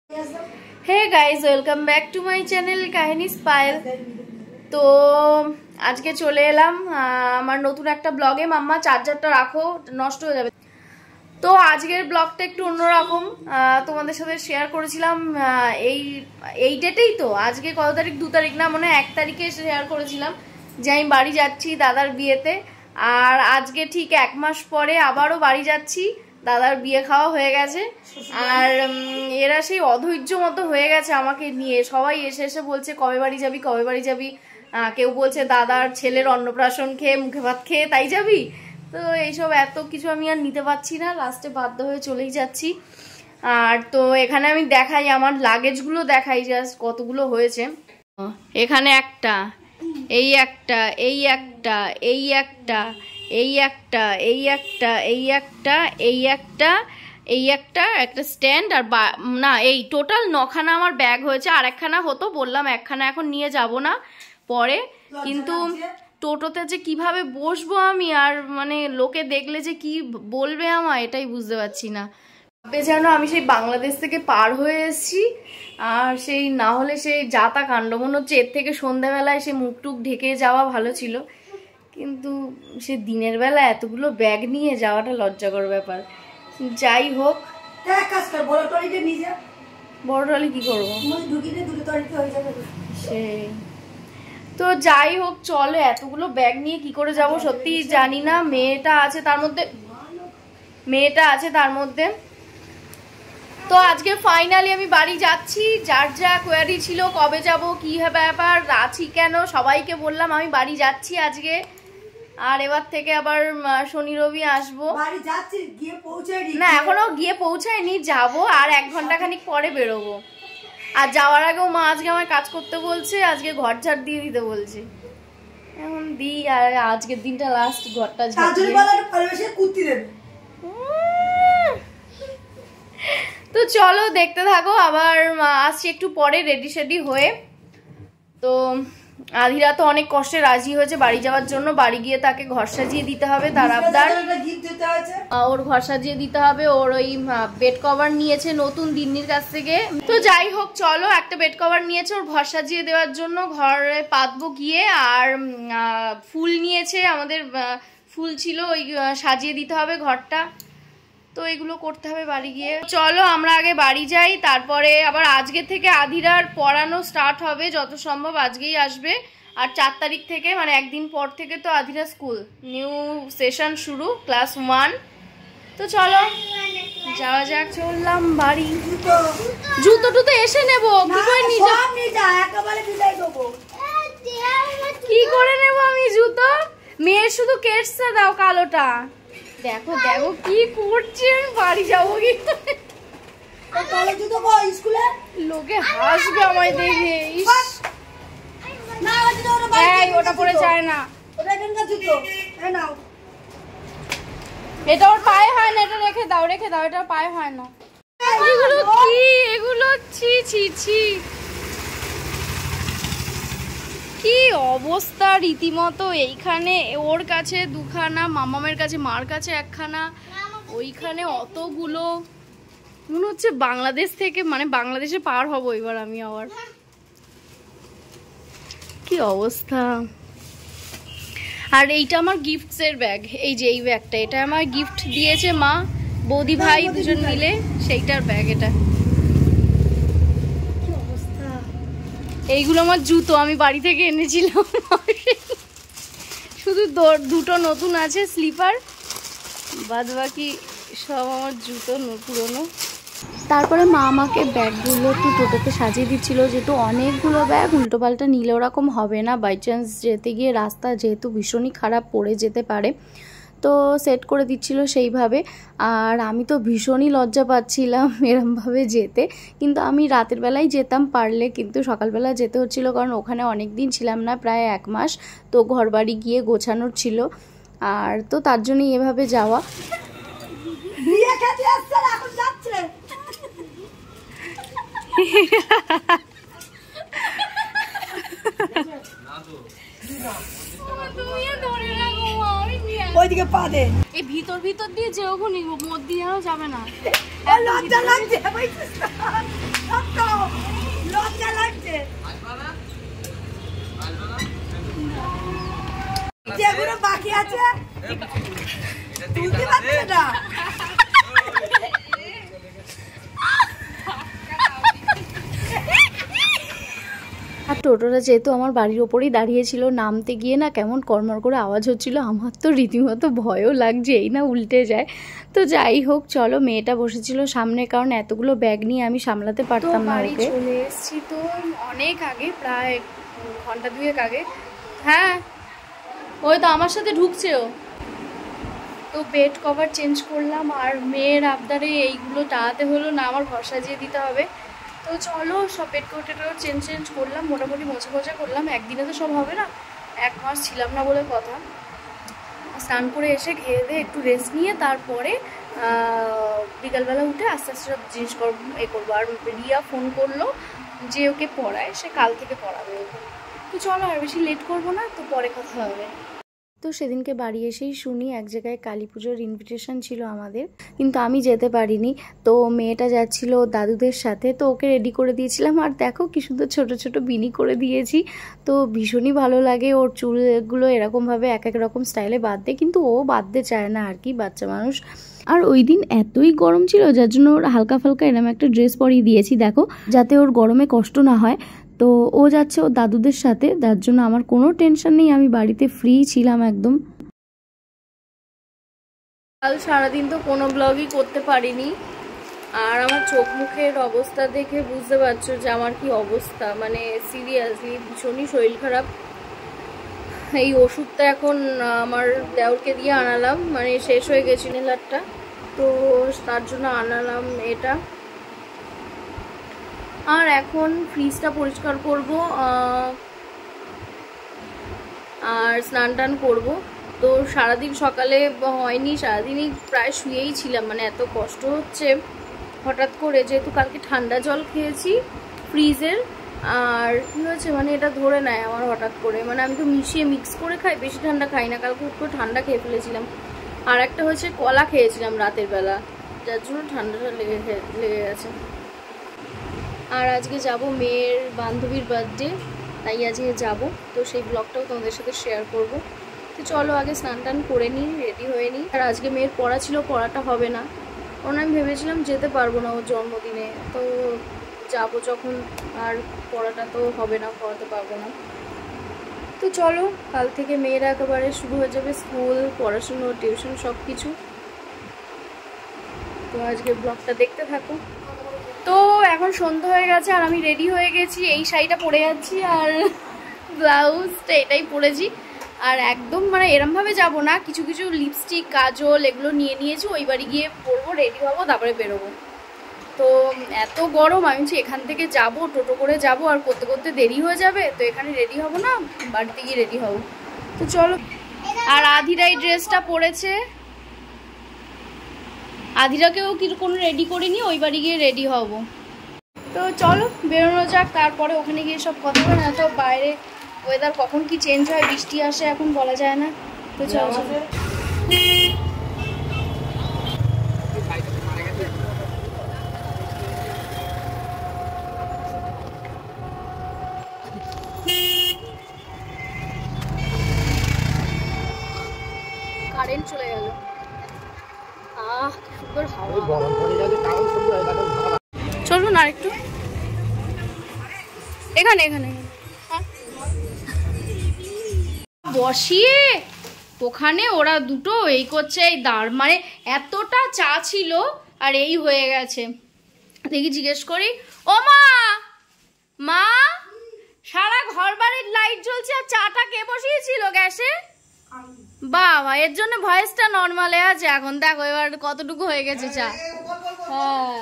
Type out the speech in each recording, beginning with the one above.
Hey guys, welcome back to my channel কাহিনী স্পাইল। তো আজকে চলে এলাম আমার নতুন একটা ব্লগে। মাম্মা চার্জারটা রাখো, নষ্ট হয়ে যাবে। তো আজকের ব্লগটা একটু অন্যরকম, তোমাদের সাথে শেয়ার করেছিলাম এই ডেটেই। তো আজকে কত তারিখ? 2 তারিখ না, মনে হয় 1 তারিখে শেয়ার করেছিলাম যে আমি বাড়ি যাচ্ছি দাদার বিয়েতে। আর আজকে ঠিক 1 মাস পরে আবারও বাড়ি যাচ্ছি। দাদার বিয়ে খাওয়া হয়ে গেছে, আর এরা সেই অধৈর্য মতো হয়ে গেছে আমাকে নিয়ে। সবাই এসে এসে বলছে কবে বাড়ি যাবি, কবে বাড়ি যাবি। কেউ বলছে দাদার ছেলের অন্নপ্রাশন খেয়ে, মুখে ভাত খেয়ে তাই যাবি। তো এইসব এত কিছু আমি আর নিতে পারছি না, লাস্টে বাধ্য হয়ে চলেই যাচ্ছি। আর তো এখানে আমি দেখাই, আমার লাগেজগুলো দেখাই জাস্ট কতগুলো হয়েছে। এখানে একটা, এই একটা, এই একটা, এই একটা, এই একটা, এই একটা, এই একটা, এই একটা, এই একটা, একটা স্ট্যান্ড। আর না, এই টোটাল 9খানা আমার ব্যাগ হয়েছে। আর একখানা হতো, বললাম একখানা এখন নিয়ে যাব না পরে, কিন্তু টোটোতে যে কিভাবে বসবো আমি, আর মানে লোকে দেখলে যে কি বলবে আমার, এটাই বুঝতে পারছি না। যেন আমি সেই বাংলাদেশ থেকে পার হয়ে এসেছি, আর সেই না হলে সেই যাতা কাণ্ড। মনে হচ্ছে এর থেকে সন্ধ্যাবেলায় সে মুখটুক ঢেকে যাওয়া ভালো ছিল, কিন্তু সে দিনের বেলা এতগুলো ব্যাগ নিয়ে যাওয়াটা লজ্জাকর ব্যাপার। যাই হোক, বড় ট্রলি কি করবো সেই। তো যাই হোক, চলো, এতগুলো ব্যাগ নিয়ে কি করে যাব সত্যি জানি না। মেয়েটা আছে তার মধ্যে। তো আজকে ফাইনালি আমি বাড়ি যাচ্ছি। যার যা কোয়ারি ছিল কবে যাব, কি ব্যাপার, আছি কেন, সবাইকে বললাম আমি বাড়ি যাচ্ছি আজকে। আর এবার থেকে আবার শনি রবি আসবো। না, এখনো গিয়ে পৌঁছায়নি, যাবো আর 1 ঘন্টা খানিক পরে বেরোবো। আর যাওয়ার আগেও মা আজকে আমার কাজ করতে বলছে, আজকে ঘর ঝাড় দিয়ে দিতে বলছে। এখন দিই, আর আজকের দিনটা লাস্ট ঘরটা ঝাড়। তো চলো দেখতে থাকো, আবার আসছি একটু পরে রেডি সেডি হয়ে। তো আধিরা তো অনেক কষ্টে রাজি হয়েছে বাড়ি যাওয়ার জন্য। বাড়ি গিয়ে তাকে ঘর সাজিয়ে দিতে হবে, তার আবদার। ওর ঘর সাজিয়ে দিতে হবে। ওর ওই বেড কভার নিয়েছে নতুন দিন্নির কাছ থেকে। তো যাই হোক, চলো, একটা বেড কভার নিয়েছে ওর ঘর সাজিয়ে দেওয়ার জন্য, ঘরে পাতবো গিয়ে। আর ফুল নিয়েছে, আমাদের ফুল ছিল, ওই সাজিয়ে দিতে হবে ঘরটা। তো এগুলো করতে হবে বাড়ি গিয়ে। চলো আমরা আগে বাড়ি যাই, তারপরে আবার আজকে থেকে আধিরার পড়ানো স্টার্ট হবে, যত সম্ভব আজকেই আসবে। আর 4 তারিখ থেকে, মানে একদিন পর থেকে তো আধিরা স্কুল, নিউ সেশন শুরু, ক্লাস 1। তো চলো যাওয়া যাক, চললাম বাড়ি। জুতো টুতো এসে নেবো, কি করে কি করে নেবো আমি জুতো? মেয়ের শুধু কেটসটা দাও, কালোটা। দেখো দেখো কি করছে, আমি বাড়ি যাবো কি লোকে হাসবে আমায় দেখে। ওটা পরে যায় না, এটা ওর পায়ে হয় না, এটা রেখে দাও, রেখে দাও, এটা পায়ে হয় না। এগুলো কি, এগুলো ছি ছি ছি, কি অবস্থা রীতিমতো। এইখানে ওর কাছে 2খানা, মামামের কাছে, মার কাছে 1খানা, ওইখানে অতগুলো। মনে হচ্ছে বাংলাদেশ থেকে, মানে বাংলাদেশে পার হবো এবার আমি আবার। কি অবস্থা। আর এইটা আমার গিফটসের ব্যাগ, এই যে এই ব্যাগটা, এটা আমার গিফট দিয়েছে মা, বৌদি ভাই দুজন মিলে, সেইটার ব্যাগ এটা। এইগুলো আমার জুতো, আমি বাড়ি থেকে এনেছিলাম। শুধু 2টো নতুন আছে স্লিপার, বাদ বাকি সব আমার জুতো পুরনো। তারপরে মা আমাকে ব্যাগগুলো একটু টোটোতে সাজিয়ে দিচ্ছিল, যেহেতু অনেকগুলো ব্যাগ, উল্টো পাল্টা নিলে ওরকম হবে না। বাই চান্স যেতে গিয়ে রাস্তা যেহেতু ভীষণই খারাপ, পড়ে যেতে পারে, তো সেট করে দিচ্ছিল সেইভাবে। আর আমি তো ভীষণই লজ্জা পাচ্ছিলাম এরমভাবে যেতে, কিন্তু আমি রাতের বেলায় যেতাম পারলে, কিন্তু সকালবেলা যেতে হচ্ছিল, কারণ ওখানে অনেক দিন ছিলাম না, প্রায় 1 মাস। তো ঘর বাড়ি গিয়ে গোছানোর ছিল, আর তো তার জন্যই এভাবে যাওয়া। ওইদিকে পা দে, এই ভিতর ভিতর দিয়ে যে ওখানে মদ দিয়ে যাবে না। লজ্জা লাগছে বাকি আছে তুলতে পারছে না। আর টোটোটা যেহেতু আমার বাড়ির ওপরেই দাঁড়িয়েছিল, নামতে গিয়ে না কেমন কড়মড় করে আওয়াজ হচ্ছিল, আমার তো রীতিমতো ভয়ও লাগছে এই না উল্টে যায়। তো যাই হোক চলো, মেয়েটা বসেছিল সামনে, কারণ এতগুলো ব্যাগ নিয়ে আমি সামলাতে পারতাম না। বাড়ি চলে এসেছি তো অনেক আগে, প্রায় ঘন্টা দুয়েক আগে। হ্যাঁ ওই তো আমার সাথে ঢুকছেও। তো বেড কভার চেঞ্জ করলাম, আর মেয়ের আবদারে এইগুলো টাঙাতে হলো না, আমার ঘর সাজিয়ে দিতে হবে। তো চলো সব বেড কভারটাও চেঞ্জ করলাম, মোটামুটি মোছা করলাম। একদিনে তো সব হবে না, 1 মাস ছিলাম না বলে কথা। স্নান করে এসে খেয়ে দিয়ে একটু রেস্ট নিয়ে তারপরে বিকালবেলা উঠে আস্তে আস্তে সব জিনিস করবো। আর রিয়া ফোন করলো যে ওকে পড়ায়, সে কাল থেকে পড়াবে ওকে। তো চলো আর বেশি লেট করবো না, তো পরে কথা হবে। তো সেদিনকে বাড়ি এসেই শুনি এক জায়গায় কালী পুজোর ইনভিটেশন ছিল আমাদের, কিন্তু আমি যেতে পারিনি। তো মেয়েটা যাচ্ছিল দাদুদের সাথে, তো ওকে রেডি করে দিয়েছিলাম। আর দেখো কি সুন্দর ছোট ছোট বিনি করে দিয়েছি, তো ভীষণই ভালো লাগে। ওর চুলগুলো এরকমভাবে এক এক রকম স্টাইলে বাঁধতে, কিন্তু ও বাঁধতে চায় না আর কি, বাচ্চা মানুষ। আর ওই দিন এতই গরম ছিল, যার জন্য ওর হালকা ফালকা এরকম একটা ড্রেস পরিয়ে দিয়েছি দেখো, যাতে ওর গরমে কষ্ট না হয়। তো ও যাচ্ছে ওর দাদুদের সাথে, তার জন্য আমার কোনো টেনশন নেই, আমি বাড়িতে ফ্রি ছিলাম একদম। কাল সারাদিন তো কোনো ব্লগই করতে পারিনি, আর আমার চোখ মুখের অবস্থা দেখে বুঝতে পারছো যে আমার কি অবস্থা, মানে সিরিয়াসলি ভীষণই শরীর খারাপ। এই ওষুধটা এখন আমার দেওরকে দিয়ে আনালাম, মানে শেষ হয়ে গেছিল ইনহেলারটা, তো তার জন্য আনালাম এটা। আর এখন ফ্রিজটা পরিষ্কার করব, আর স্নান টান করবো। তো সারাদিন সকালে হয়নি, সারাদিনই প্রায় শুয়েই ছিলাম, মানে এত কষ্ট হচ্ছে। হঠাৎ করে যেহেতু কালকে ঠান্ডা জল খেয়েছি ফ্রিজের, আর কী হয়েছে মানে এটা ধরে নেয় আমার হঠাৎ করে, মানে আমি তো মিক্স করে খাই, বেশি ঠান্ডা খাই না, কালকে একটু ঠান্ডা খেয়ে ফেলেছিলাম। আর একটা হচ্ছে কলা খেয়েছিলাম রাতের বেলা, যার জন্য ঠান্ডাটা লেগে গেছে। আর আজকে যাব মেয়ের বান্ধবীর বার্থডে, তাই আজকে যাব, তো সেই ব্লগটাও তোমাদের সাথে শেয়ার করব। তো চলো আগে স্নান টান করে নিই, রেডি হয়ে নিই। আর আজকে মেয়ের পড়া ছিল, পড়াটা হবে না, কারণ আমি ভেবেছিলাম যেতে পারবো না ওর জন্মদিনে, তো যাব যখন আর পড়াটা তো হবে না, পড়াতে পারবো না। তো চলো কাল থেকে মেয়েরা একেবারে শুরু হয়ে যাবে স্কুল, পড়াশুনো, টিউশন সব কিছু। তো আজকে ব্লগটা দেখতে থাকো। তো এখন সন্ধ্যা হয়ে গেছে, আর আমি রেডি হয়ে গেছি, এই শাড়িটা পরে যাচ্ছি আর ব্লাউজটা এটাই পরেছি। আর একদম মানে এরমভাবে যাব না, কিছু কিছু লিপস্টিক, কাজল এগুলো নিয়ে নিয়েছি, ওই বাড়ি গিয়ে পরবো, রেডি হবো, তারপরে বেরোবো। তো এত গরম, আমি এখান থেকে যাব, টোটো করে যাব, আর করতে করতে দেরি হয়ে যাবে, তো এখানে রেডি হব না, বাড়িতে গিয়ে রেডি হব। তো চলো। আর আধিরা এই ড্রেসটা পরেছে, আধিরাকেও কোনো রেডি করিনি, ওই বাড়ি গিয়ে রেডি হব। তো চলো বেরোনো যাক, তারপরে ওখানে গিয়ে সব কথা হবে না, তো বাইরে ওয়েদার কখন কি চেঞ্জ হয়, বৃষ্টি আসে এখন বলা যায় না। তো চলো কারেন্ট চলে গেল। সুন্দর হাওয়া, চলুন আর একটু এখানে এখানে বসিয়ে, ওখানে ওরা দুটো এই করছে, এই দাঁড় মানে এতটা চা ছিল আর এই হয়ে গেছে। দেখি জিজ্ঞেস করি, ও মা, মা সারা ঘর বাড়ির লাইট জ্বলছে আর চাটা কে বসিয়েছিল গ্যাসে? বাবা, এর জন্য ভয়েসটা নর্মালে আছে। এখন দেখো এবার কতটুকু হয়ে গেছে চা। হ্যাঁ,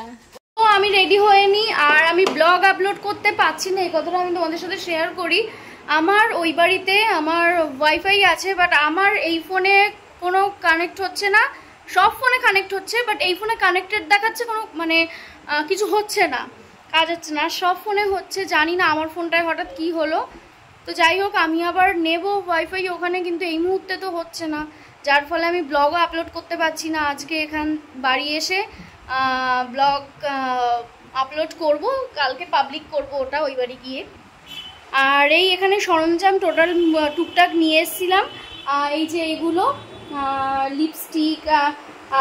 তো আমি রেডি হয়ে নি, আর আমি ব্লগ আপলোড করতে পারছি না, এই কথাটা আমি তোমাদের সাথে শেয়ার করি। আমার ওই বাড়িতে আমার ওয়াইফাই আছে, বাট আমার এই ফোনে কোনো কানেক্ট হচ্ছে না। সব ফোনে কানেক্ট হচ্ছে, বাট এই ফোনে কানেক্টেড দেখাচ্ছে, কোনো মানে কিছু হচ্ছে না, কাজ হচ্ছে না। সব ফোনে হচ্ছে, জানি না আমার ফোনটায় হঠাৎ কি হলো। তো যাই হোক, আমি আবার নেব ওয়াইফাই ওখানে, কিন্তু এই মুহূর্তে তো হচ্ছে না, যার ফলে আমি ব্লগও আপলোড করতে পারছি না। আজকে এখান বাড়ি এসে ব্লগ আপলোড করব, কালকে পাবলিক করব ওটা ওই বাড়ি গিয়ে। আর এই এখানে সরঞ্জাম টোটাল টুকটাক নিয়ে এসেছিলাম। এই যে এইগুলো লিপস্টিক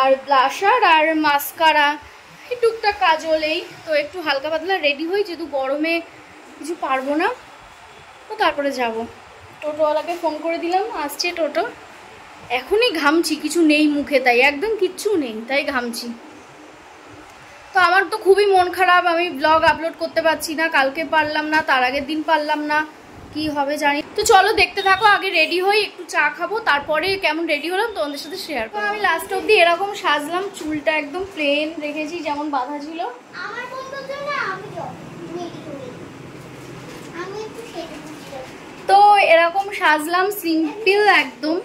আর ব্লাশার আর মাস্কারা, এই টুকটাক কাজল। এই তো একটু হালকা পাতলা রেডি হই, যেহেতু গরমে কিছু পারবো না। তো তারপরে যাব। টোটোওয়ালাকে ফোন করে দিলাম, আসছে টোটো। এখনই ঘামছি, কিছু নেই মুখে, তাই একদম কিচ্ছু নেই, তাই ঘামছি। তো আমার তো খুবই মন খারাপ, আমি ব্লগ আপলোড করতে পারছি না। কালকে পারলাম না, তার আগের দিন পারলাম না, কি হবে জানি। তো চলো দেখতে থাকো, আগে রেডি হই, একটু চা খাবো, তারপরে কেমন রেডি হলাম তোমাদের সাথে শেয়ার করবো। আমি লাস্ট অব্দি এরকম সাজলাম, চুলটা একদম প্লেন রেখেছি যেমন বাঁধা ছিল। তো এরকম সাজলাম সিম্পল একদম।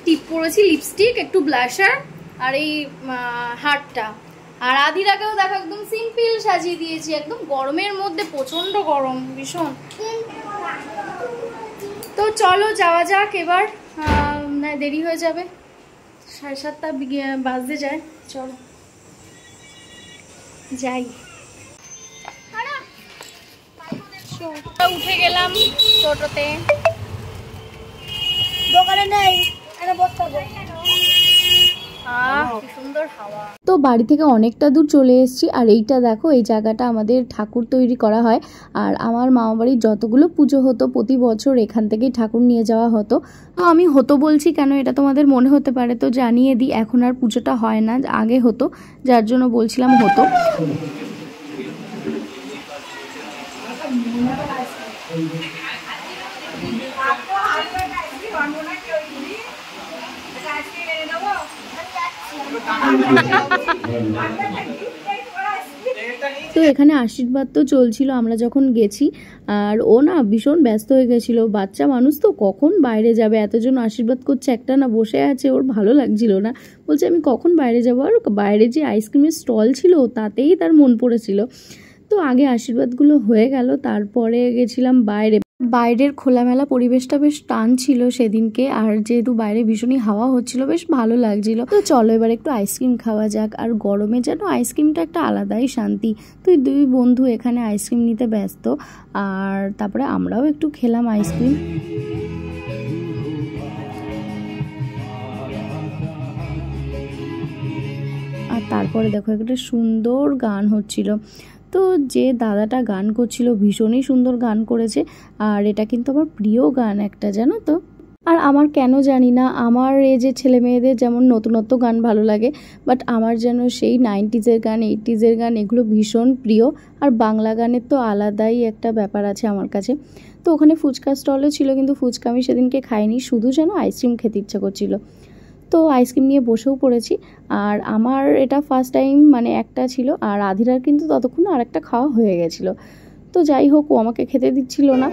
টিপ পরেছি, লিপস্টিক, একটু ব্লাশার আর এই হারটা। আর আদিরাকেও দেখো একদম সিম্পল সাজিয়ে দিয়েছি, একদম গরমের মধ্যে, প্রচন্ড গরম ভীষণ। তো চলো যাওয়া যাক এবার, না দেরি হয়ে যাবে, 7:30 বাজতে যায়। চলো যাই। উঠে গেলাম টোটোতে, দোকানে নেই, তো বাড়ি থেকে অনেকটা দূর চলে এসেছি। আর এইটা দেখো, এই জায়গাটা আমাদের ঠাকুর তৈরি করা হয়। আর আমার মামা বাড়ির যতগুলো পুজো হতো প্রতি বছর এখান থেকেই ঠাকুর নিয়ে যাওয়া হতো। তো আমি হতো বলছি কেন, এটা তোমাদের মনে হতে পারে, তো জানিয়ে দিই, এখন আর পুজোটা হয় না, আগে হতো, যার জন্য বলছিলাম হতো। তো এখানে আশীর্বাদ তো চলছিল আমরা যখন গেছি, আর ও না ভীষণ ব্যস্ত হয়ে গেছিলো, বাচ্চা মানুষ তো কখন বাইরে যাবে, এতজন আশীর্বাদ করছে, একটা না বসে আছে, ওর ভালো লাগছিল না, বলছে আমি কখন বাইরে যাবো। আর বাইরে যে আইসক্রিমের স্টল ছিল তাতেই তার মন পড়েছিল। তো আগে আশীর্বাদগুলো হয়ে গেল, তারপরে গেছিলাম বাইরে। বাইরের খোলামেলা পরিবেশটা বেশ টান ছিল সেদিনকে, আর যেহেতু বাইরে ভীষণই হাওয়া হচ্ছিল, বেশ ভালো লাগছিল। তো চলো এবার একটু আইসক্রিম খাওয়া যাক। আর গরমে যেন আইসক্রিমটা একটা আলাদাই শান্তি। তো দুই বন্ধু এখানে আইসক্রিম নিতে ব্যস্ত, আর তারপরে আমরাও একটু খেলাম আইসক্রিম। আর তারপরে দেখো একটা সুন্দর গান হচ্ছিল। তো যে দাদাটা গান করছিল ভীষণই সুন্দর গান করেছে, আর এটা কিন্তু আমার প্রিয় গান একটা, জানো তো। আর আমার কেন জানি না, আমার এই যে ছেলে মেয়েদের যেমন নতুনত্ব গান ভালো লাগে, বাট আমার যেন সেই 90s-এর গান, 80s-এর গান, এগুলো ভীষণ প্রিয়। আর বাংলা গানের তো আলাদাই একটা ব্যাপার আছে আমার কাছে। তো ওখানে ফুচকা স্টলও ছিল, কিন্তু ফুচকা আমি সেদিনকে খাইনি, শুধু যেন আইসক্রিম খেতে ইচ্ছা করছিল। তো আইসক্রিম নিয়ে বসেও পড়েছি। আর আমার এটা ফার্স্ট টাইম, মানে একটা ছিল, আর আধিরার কিন্তু ততক্ষণ আর একটা খাওয়া হয়ে গেছিলো। তো যাই হোক, ও আমাকে খেতে দিচ্ছিল না।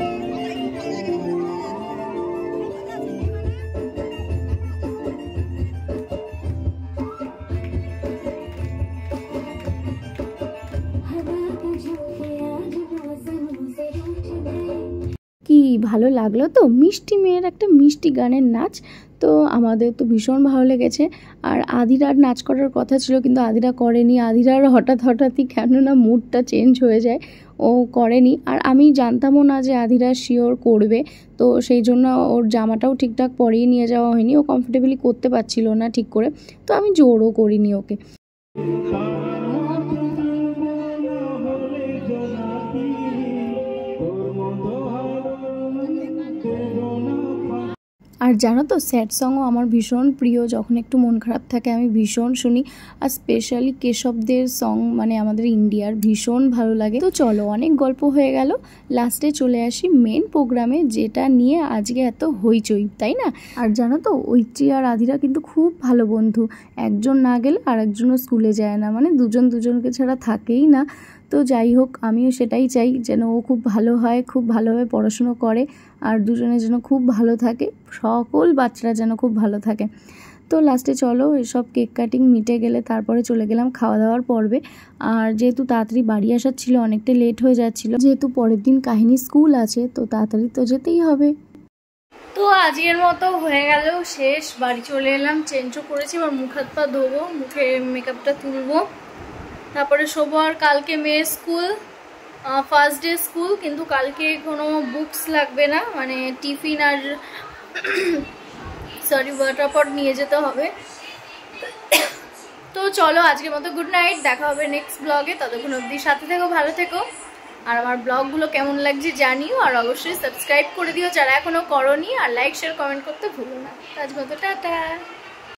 কি ভালো লাগলো তো, মিষ্টি মেয়ের একটা মিষ্টি গানের নাচ। তো আমাদের তো ভীষণ ভালো লেগেছে। আর আধিরার নাচ করার কথা ছিল, কিন্তু আধিরা করেনি। আধিরার হঠাৎই কেননা মুডটা চেঞ্জ হয়ে যায়, ও করেনি। আর আমি জানতামও না যে আধিরা শিওর করবে, তো সেই জন্য ওর জামাটাও ঠিকঠাক পরিয়ে নিয়ে যাওয়া হয়নি, ও কমফোর্টেবলি করতে পারছিল না ঠিক করে, তো আমি জোরও করিনি ওকে। আর জানো তো, স্যাড সংও আমার ভীষণ প্রিয়, যখন একটু মন খারাপ থাকে আমি ভীষণ শুনি। আর স্পেশালি কেশবদের সং, মানে আমাদের ইন্ডিয়ার, ভীষণ ভালো লাগে। তো চলো, অনেক গল্প হয়ে গেল, লাস্টে চলে আসি মেন প্রোগ্রামে, যেটা নিয়ে আজকে এত হইচই, তাই না? আর জানো তো, ঐত্রী আর আধিরা কিন্তু খুব ভালো বন্ধু, একজন না গেলে আর একজনও স্কুলে যায় না, মানে দুজনকে ছাড়া থাকেই না। তো যাই হোক, আমিও সেটাই চাই, যেন ও খুব ভালো হয়, খুব ভালোভাবে পড়াশুনো করে, আর দুজনের যেন খুব ভালো থাকে, সকল বাচ্চারা যেন খুব ভালো থাকে। তো লাস্টে চলো, এসব কেক কাটিং মিটে গেলে তারপরে চলে গেলাম খাওয়া দাওয়ার পর্বে। আর যেহেতু তাড়াতাড়ি বাড়ি আসার ছিল, অনেকটা লেট হয়ে যাচ্ছিলো, যেহেতু পরের দিন কাহিনী স্কুল আছে, তো তাড়াতাড়ি তো যেতেই হবে। তো আজকের মতো হয়ে গেল শেষ, বাড়ি চলে এলাম, চেঞ্জও করেছি, এবার মুখ হাত পা ধোবো, মুখে মেকআপটা তুলবো, তারপরে শোবো। আর কালকে মেয়ের স্কুল, ফার্স্ট ডে স্কুল, কিন্তু কালকে কোনো বুকস লাগবে না, মানে টিফিন আর ওয়াটার পট নিয়ে যেতে হবে। তো চলো আজকের মতো গুড নাইট, দেখা হবে নেক্সট ব্লগে। ততক্ষণ অবধি সাথে থেকো, ভালো থেকো, আর আমার ব্লগগুলো কেমন লাগছে জানিও, আর অবশ্যই সাবস্ক্রাইব করে দিও যারা এখনো করোনি, আর লাইক শেয়ার কমেন্ট করতে ভুলো না। আজকের মতো টাটা।